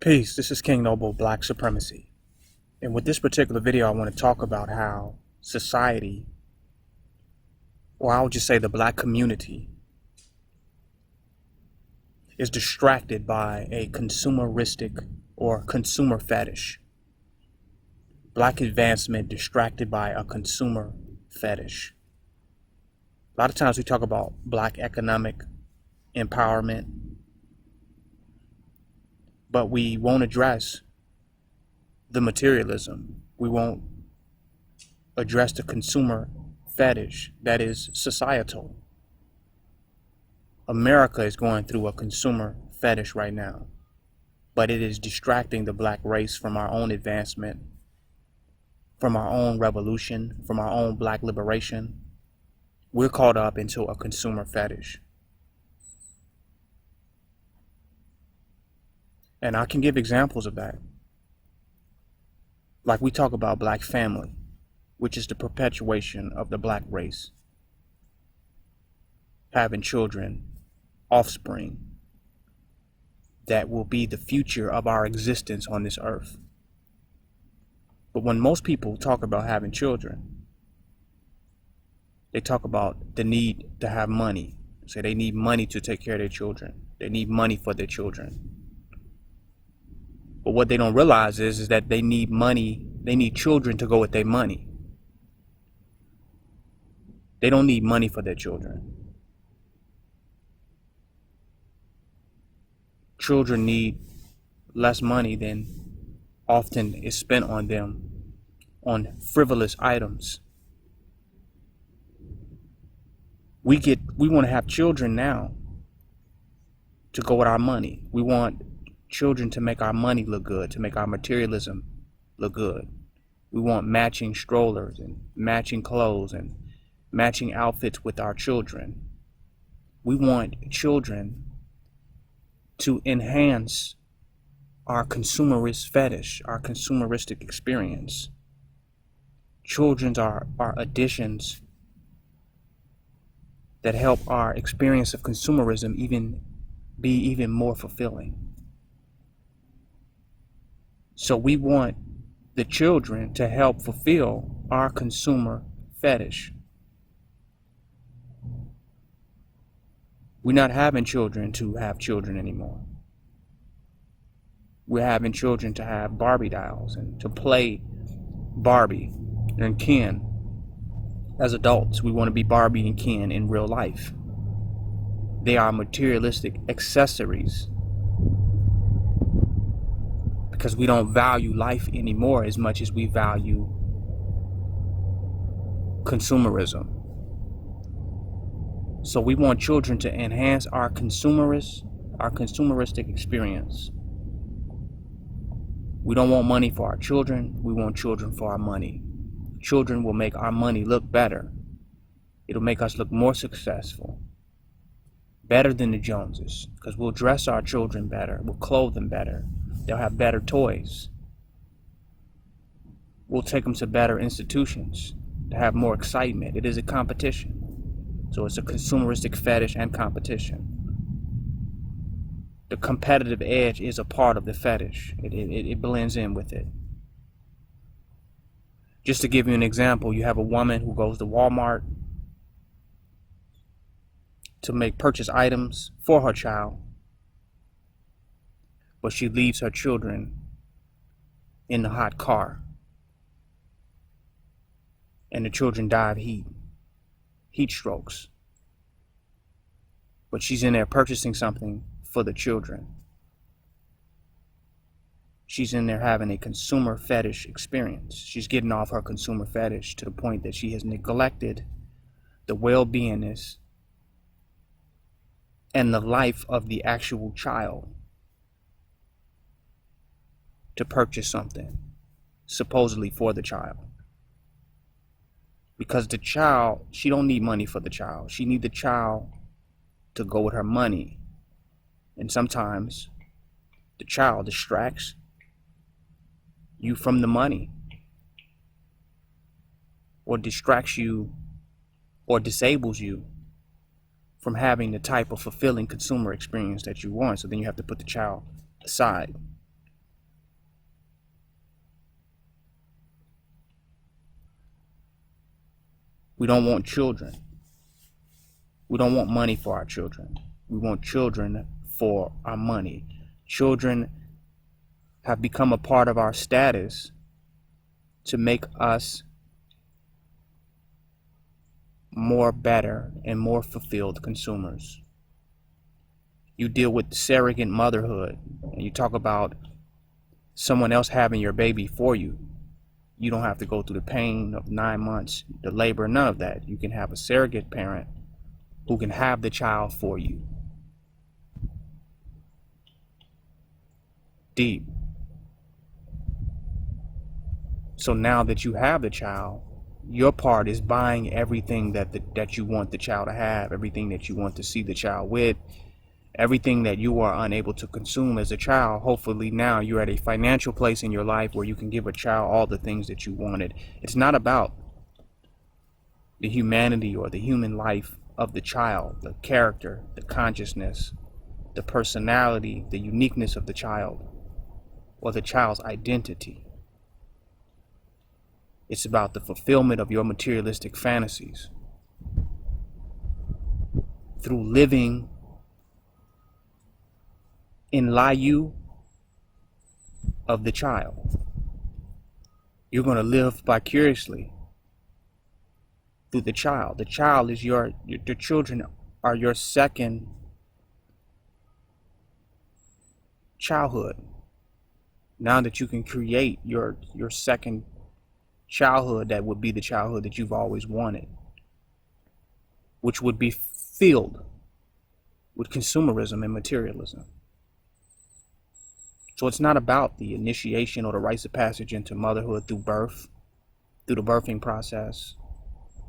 Peace, this is King Noble, Black Supremacy. And with this particular video, I want to talk about how society, or I would just say the black community, is distracted by a consumeristic or consumer fetish. Black advancement distracted by a consumer fetish. A lot of times we talk about black economic empowerment, but we won't address the materialism. We won't address the consumer fetish that is societal. America is going through a consumer fetish right now, but it is distracting the black race from our own advancement, from our own revolution, from our own black liberation. We're caught up into a consumer fetish. And I can give examples of that. Like we talk about black family, which is the perpetuation of the black race. Having children, offspring, that will be the future of our existence on this earth. But when most people talk about having children, they talk about the need to have money. Say they need money to take care of their children. They need money for their children. But what they don't realize is that they need money, they need children to go with their money. They don't need money for their children. Children need less money than often is spent on them on frivolous items. We want to have children now to go with our money. We want children to make our money look good, to make our materialism look good. We want matching strollers and matching clothes and matching outfits with our children. We want children to enhance our consumerist fetish, our consumeristic experience. Children are additions that help our experience of consumerism be even more fulfilling. So we want the children to help fulfill our consumer fetish. We're not having children to have children anymore. We're having children to have Barbie dolls and to play Barbie and Ken. As adults, we want to be Barbie and Ken in real life. They are materialistic accessories because we don't value life anymore as much as we value consumerism. So we want children to enhance our consumeristic experience. We don't want money for our children. We want children for our money. Children will make our money look better. It'll make us look more successful, better than the Joneses, because we'll dress our children better. We'll clothe them better. They'll have better toys. We'll take them to better institutions to have more excitement. It is a competition. So it's a consumeristic fetish and competition. The competitive edge is a part of the fetish. It blends in with it. Just to give you an example, you have a woman who goes to Walmart to make purchase items for her child, but she leaves her children in the hot car, and the children die of heat strokes. But she's in there purchasing something for the children. She's in there having a consumer fetish experience. She's getting off her consumer fetish to the point that she has neglected the well-beingness and the life of the actual child to purchase something supposedly for the child. Because the child, she don't need money for the child. She need the child to go with her money. And sometimes the child distracts you from the money, or distracts you or disables you from having the type of fulfilling consumer experience that you want. So then you have to put the child aside. We don't want children. We don't want money for our children. We want children for our money. Children have become a part of our status to make us more better and more fulfilled consumers. You deal with surrogate motherhood and you talk about someone else having your baby for you. You don't have to go through the pain of 9 months, the labor, none of that. You can have a surrogate parent who can have the child for you. Deep. So now that you have the child, your part is buying everything that you want the child to have, everything that you want to see the child with, everything that you are unable to consume as a child. Hopefully now you're at a financial place in your life where you can give a child all the things that you wanted. It's not about the humanity or the human life of the child, the character, the consciousness, the personality, the uniqueness of the child, or the child's identity. It's about the fulfillment of your materialistic fantasies through living in lieu of the child. You're going to live vicariously through the child. The child is the children are your second childhood. Now that you can create your second childhood, that would be the childhood that you've always wanted, which would be filled with consumerism and materialism. So it's not about the initiation or the rites of passage into motherhood through birth, through the birthing process,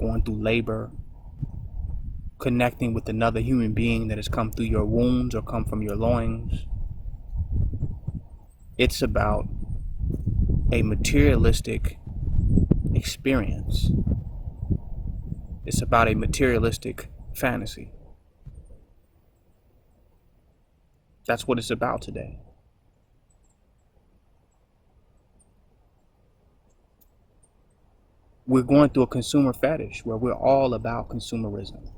going through labor, connecting with another human being that has come through your wounds or come from your loins. It's about a materialistic experience. It's about a materialistic fantasy. That's what it's about today. We're going through a consumer fetish where we're all about consumerism.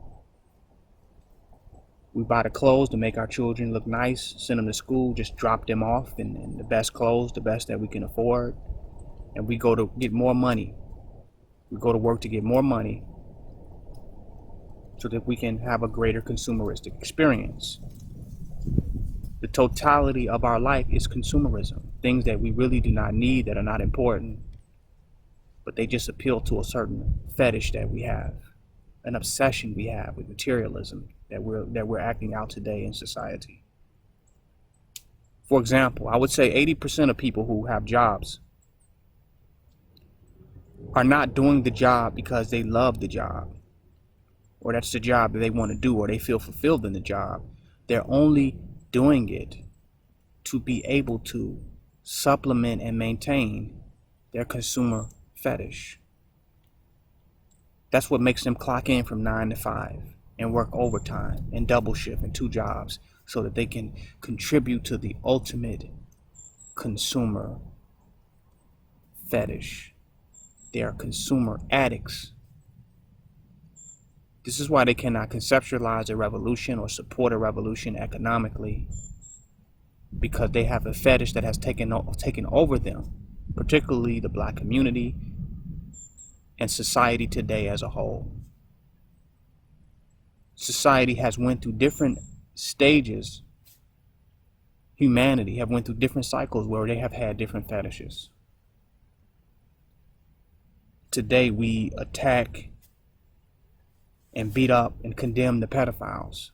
We buy the clothes to make our children look nice, send them to school, just drop them off in the best clothes, the best that we can afford. And we go to get more money. We go to work to get more money so that we can have a greater consumeristic experience. The totality of our life is consumerism. Things that we really do not need, that are not important, but they just appeal to a certain fetish that we have, an obsession we have with materialism that we're acting out today in society. For example, I would say 80% of people who have jobs are not doing the job because they love the job, or that's the job that they want to do, or they feel fulfilled in the job. They're only doing it to be able to supplement and maintain their consumer fetish. That's what makes them clock in from 9 to 5 and work overtime and double shift and 2 jobs so that they can contribute to the ultimate consumer fetish. They are consumer addicts. This is why they cannot conceptualize a revolution or support a revolution economically, because they have a fetish that has taken over them, particularly the Black community and society today as a whole. Society has went through different stages. Humanity have went through different cycles where they have had different fetishes. Today we attack and beat up and condemn the pedophiles.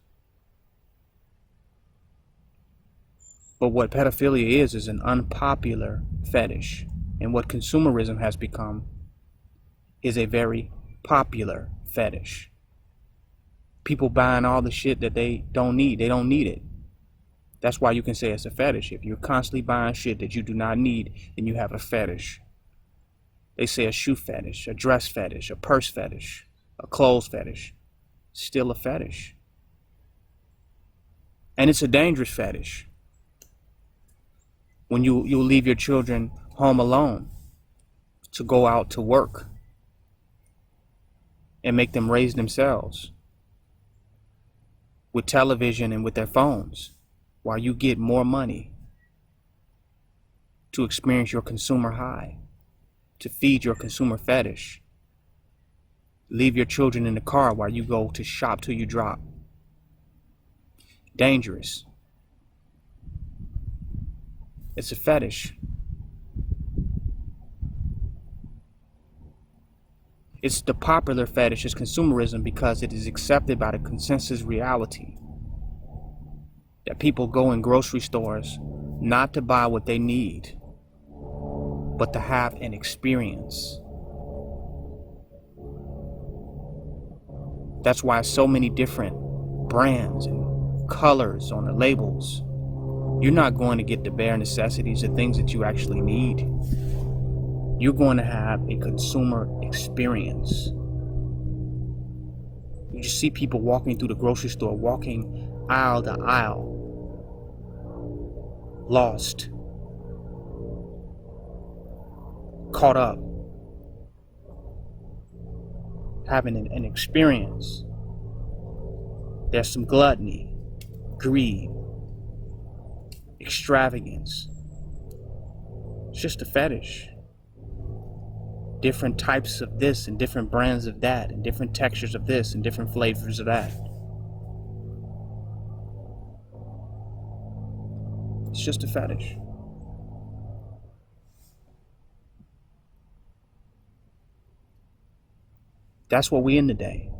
But what pedophilia is an unpopular fetish. And what consumerism has become is a very popular fetish. People buying all the shit that they don't need. They don't need it. That's why you can say it's a fetish. If you're constantly buying shit that you do not need, then you have a fetish. They say a shoe fetish, a dress fetish, a purse fetish, a clothes fetish. Still a fetish. And it's a dangerous fetish. When you'll leave your children home alone to go out to work and make them raise themselves with television and with their phones, while you get more money to experience your consumer high, to feed your consumer fetish. Leave your children in the car while you go to shop till you drop. Dangerous. It's a fetish. It's the popular fetish is consumerism because it is accepted by the consensus reality that people go in grocery stores not to buy what they need, but to have an experience. That's why so many different brands and colors on the labels. You're not going to get the bare necessities, the things that you actually need. You're going to have a consumer experience. You just see people walking through the grocery store, walking aisle to aisle, lost, caught up, having an experience. There's some gluttony, greed, extravagance. It's just a fetish. Different types of this and different brands of that and different textures of this and different flavors of that. It's just a fetish. That's what we in today.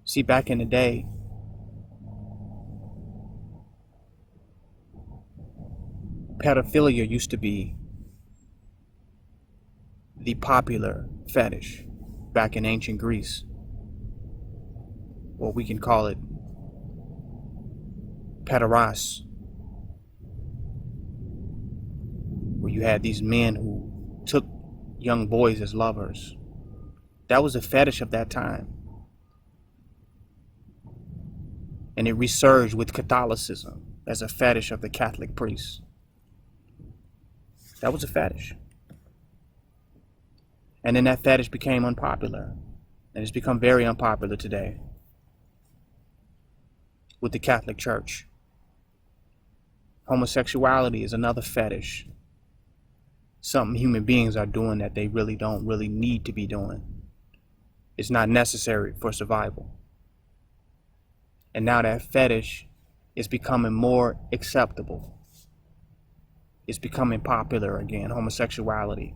See, back in the day, pedophilia used to be the popular fetish back in ancient Greece. Or we can call it pederast, where you had these men who took young boys as lovers. That was a fetish of that time. And it resurged with Catholicism as a fetish of the Catholic priests. That was a fetish. And then that fetish became unpopular. And it's become very unpopular today with the Catholic Church. Homosexuality is another fetish. Something human beings are doing that they really don't really need to be doing. It's not necessary for survival. And now that fetish is becoming more acceptable. It's becoming popular again, homosexuality.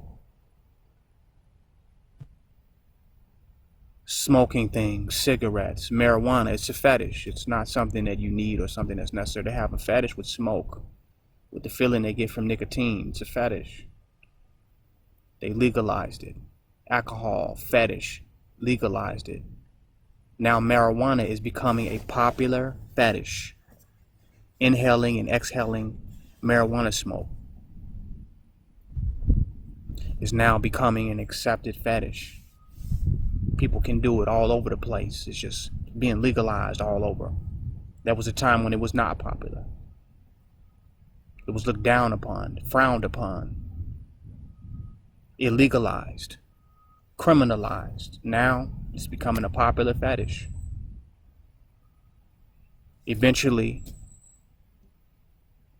Smoking things, cigarettes, marijuana, it's a fetish. It's not something that you need or something that's necessary. To have a fetish with smoke, with the feeling they get from nicotine. It's a fetish. They legalized it. Alcohol, fetish, legalized it. Now marijuana is becoming a popular fetish. Inhaling and exhaling marijuana smoke is now becoming an accepted fetish. People can do it all over the place. It's just being legalized all over. There was a time when it was not popular. It was looked down upon, frowned upon, illegalized, criminalized. Now it's becoming a popular fetish. Eventually,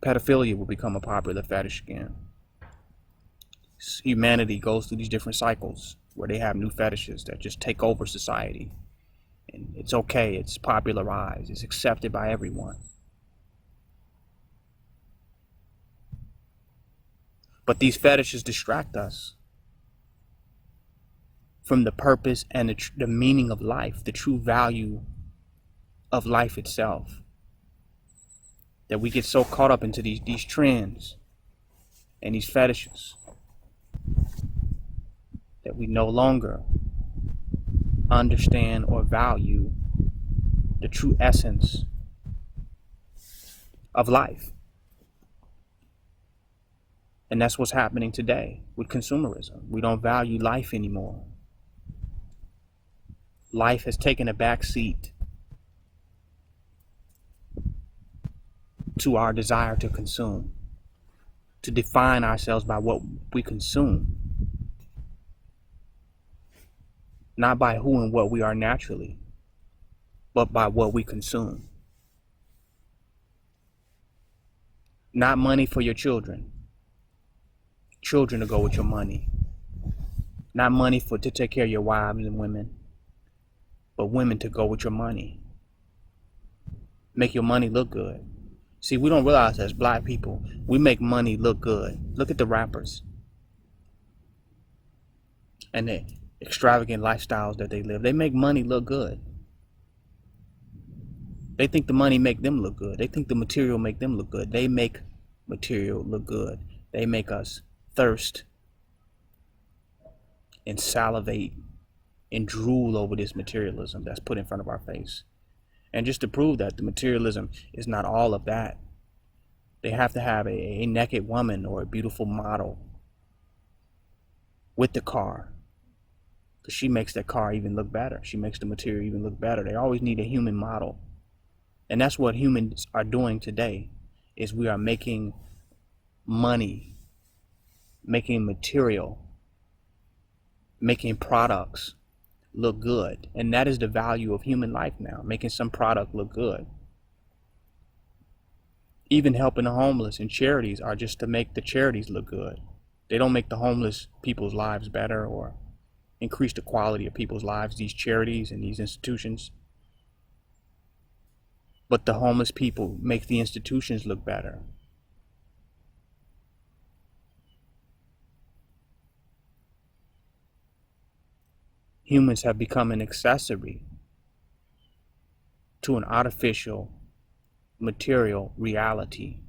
pedophilia will become a popular fetish again. Humanity goes through these different cycles where they have new fetishes that just take over society. And it's okay, it's popularized, it's accepted by everyone. But these fetishes distract us from the purpose and the meaning of life, the true value of life itself. That we get so caught up into these trends and these fetishes that we no longer understand or value the true essence of life. And that's what's happening today with consumerism. We don't value life anymore. Life has taken a back seat to our desire to consume, to define ourselves by what we consume. not by who and what we are naturally, but by what we consume. Not money for your children. Children to go with your money. Not money to take care of your wives and women, but women to go with your money. Make your money look good. See, we don't realize as black people, we make money look good. Look at the rappers and the extravagant lifestyles that they live. They make money look good. They think the money make them look good. They think the material make them look good. They make material look good. They make us thirst and salivate and drool over this materialism that's put in front of our face. And just to prove that the materialism is not all of that, they have to have a naked woman or a beautiful model with the car, because she makes that car even look better. She makes the material even look better. They always need a human model. And that's what humans are doing today, is we are making money, making material, making products look good. And that is the value of human life now, making some product look good. Even helping the homeless and charities are just to make the charities look good. They don't make the homeless people's lives better or increase the quality of people's lives, these charities and these institutions. But the homeless people make the institutions look better. Humans have become an accessory to an artificial, material reality.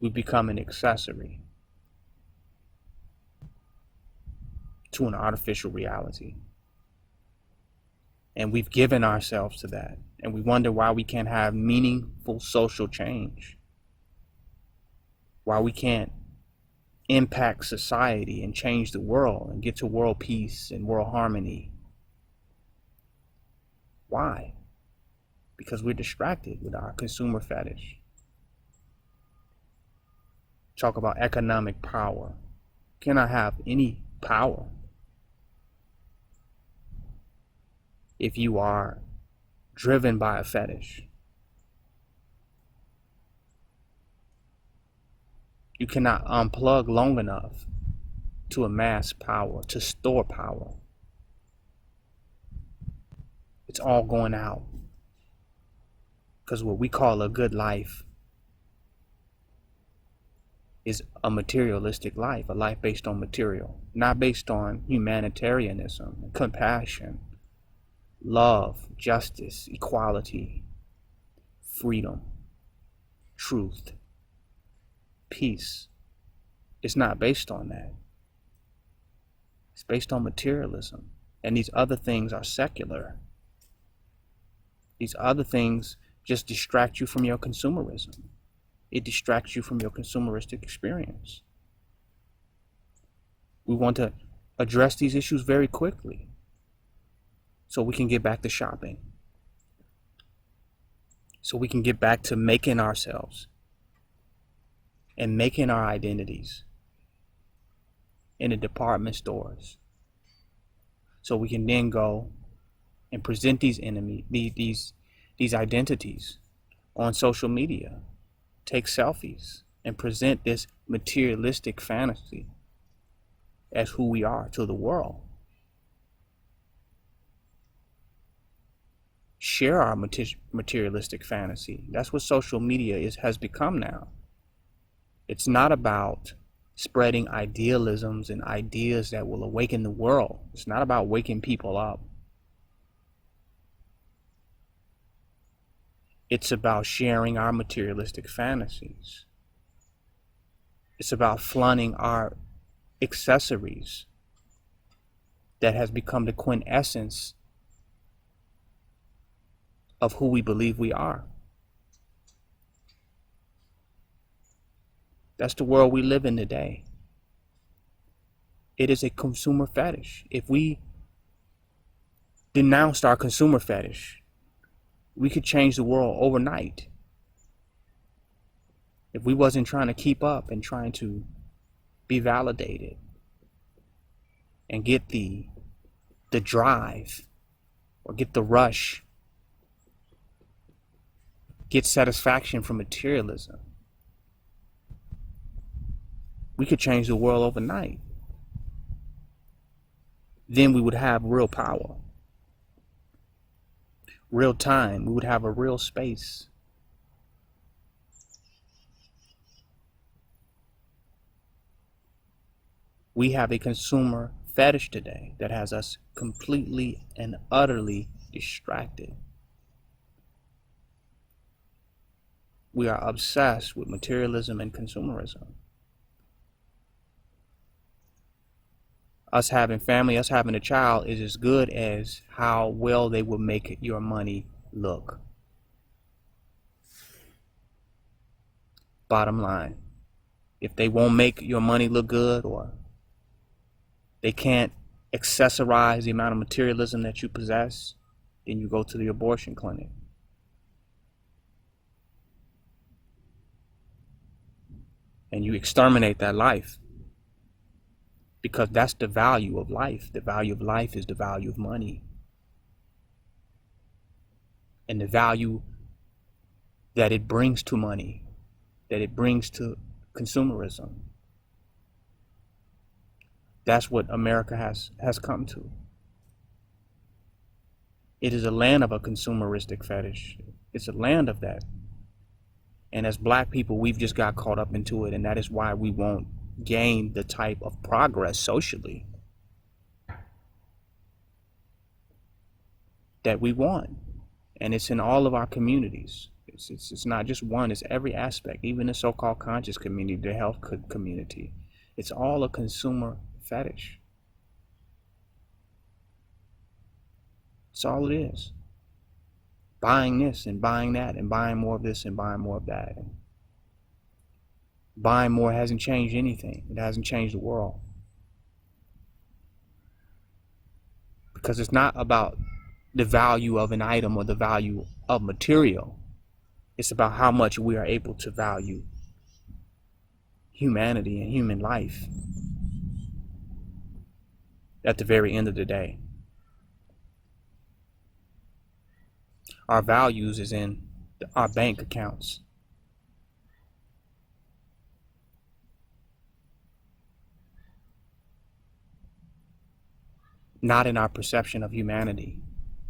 We've become an accessory to an artificial reality. And we've given ourselves to that. And we wonder why we can't have meaningful social change. Why we can't impact society and change the world and get to world peace and world harmony. Why? Because we're distracted with our consumer fetish. Talk about economic power. Can I have any power if you are driven by a fetish? You cannot unplug long enough to amass power, to store power. It's all going out. Because what we call a good life is a materialistic life, a life based on material, not based on humanitarianism, compassion, love, justice, equality, freedom, truth, peace. It's not based on that. It's based on materialism. And these other things are secular. These other things just distract you from your consumerism. It distracts you from your consumeristic experience. We want to address these issues very quickly so we can get back to shopping. So we can get back to making ourselves and making our identities in the department stores. So we can then go and present these identities on social media, take selfies, and present this materialistic fantasy as who we are to the world. Share our materialistic fantasy. That's what social media has become now. It's not about spreading idealisms and ideas that will awaken the world. It's not about waking people up. It's about sharing our materialistic fantasies. It's about flaunting our accessories that has become the quintessence of who we believe we are. That's the world we live in today. It is a consumer fetish. If we denounced our consumer fetish, we could change the world overnight. If we wasn't trying to keep up and trying to be validated and get the drive, or get the rush, get satisfaction from materialism, we could change the world overnight. Then we would have real power, real time. We would have a real space. We have a consumer fetish today that has us completely and utterly distracted. We are obsessed with materialism and consumerism. Us having family, us having a child is as good as how well they will make your money look. Bottom line, if they won't make your money look good, or they can't accessorize the amount of materialism that you possess, then you go to the abortion clinic. And you exterminate that life. Because that's the value of life. The value of life is the value of money. And the value that it brings to money, that it brings to consumerism. That's what America has come to. It is a land of a consumeristic fetish. It's a land of that. And as Black people, we've just got caught up into it, and that is why we won't gain the type of progress socially that we want. And it's in all of our communities. It's not just one, it's every aspect, even the so-called conscious community, the health community. It's all a consumer fetish. That's all it is. Buying this and buying that and buying more of this and buying more of that. And buying more hasn't changed anything. It hasn't changed the world. Because it's not about the value of an item or the value of material. It's about how much we are able to value humanity and human life at the very end of the day. Our values is in our bank accounts. Not in our perception of humanity,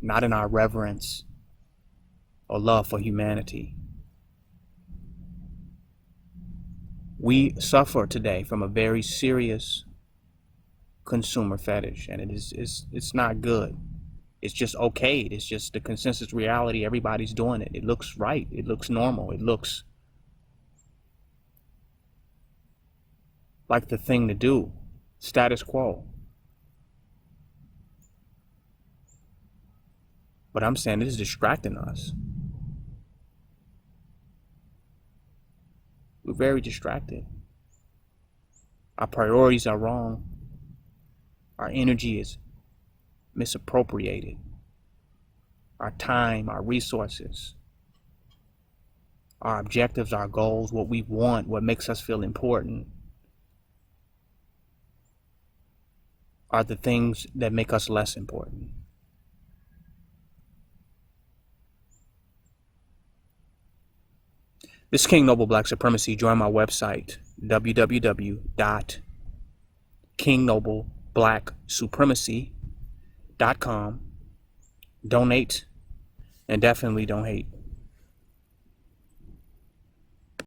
not in our reverence or love for humanity. We suffer today from a very serious consumer fetish, and it's not good. It's just okay. It's just the consensus reality. Everybody's doing it. It looks right. It looks normal. It looks like the thing to do. Status quo. But I'm saying this is distracting us. We're very distracted. Our priorities are wrong. Our energy is misappropriated. Our time, our resources, our objectives, our goals, what we want, what makes us feel important, are the things that make us less important. This is King Noble Black Supremacy. Join my website, www.kingnoblepblacksupremacy.com. Donate, and definitely don't hate.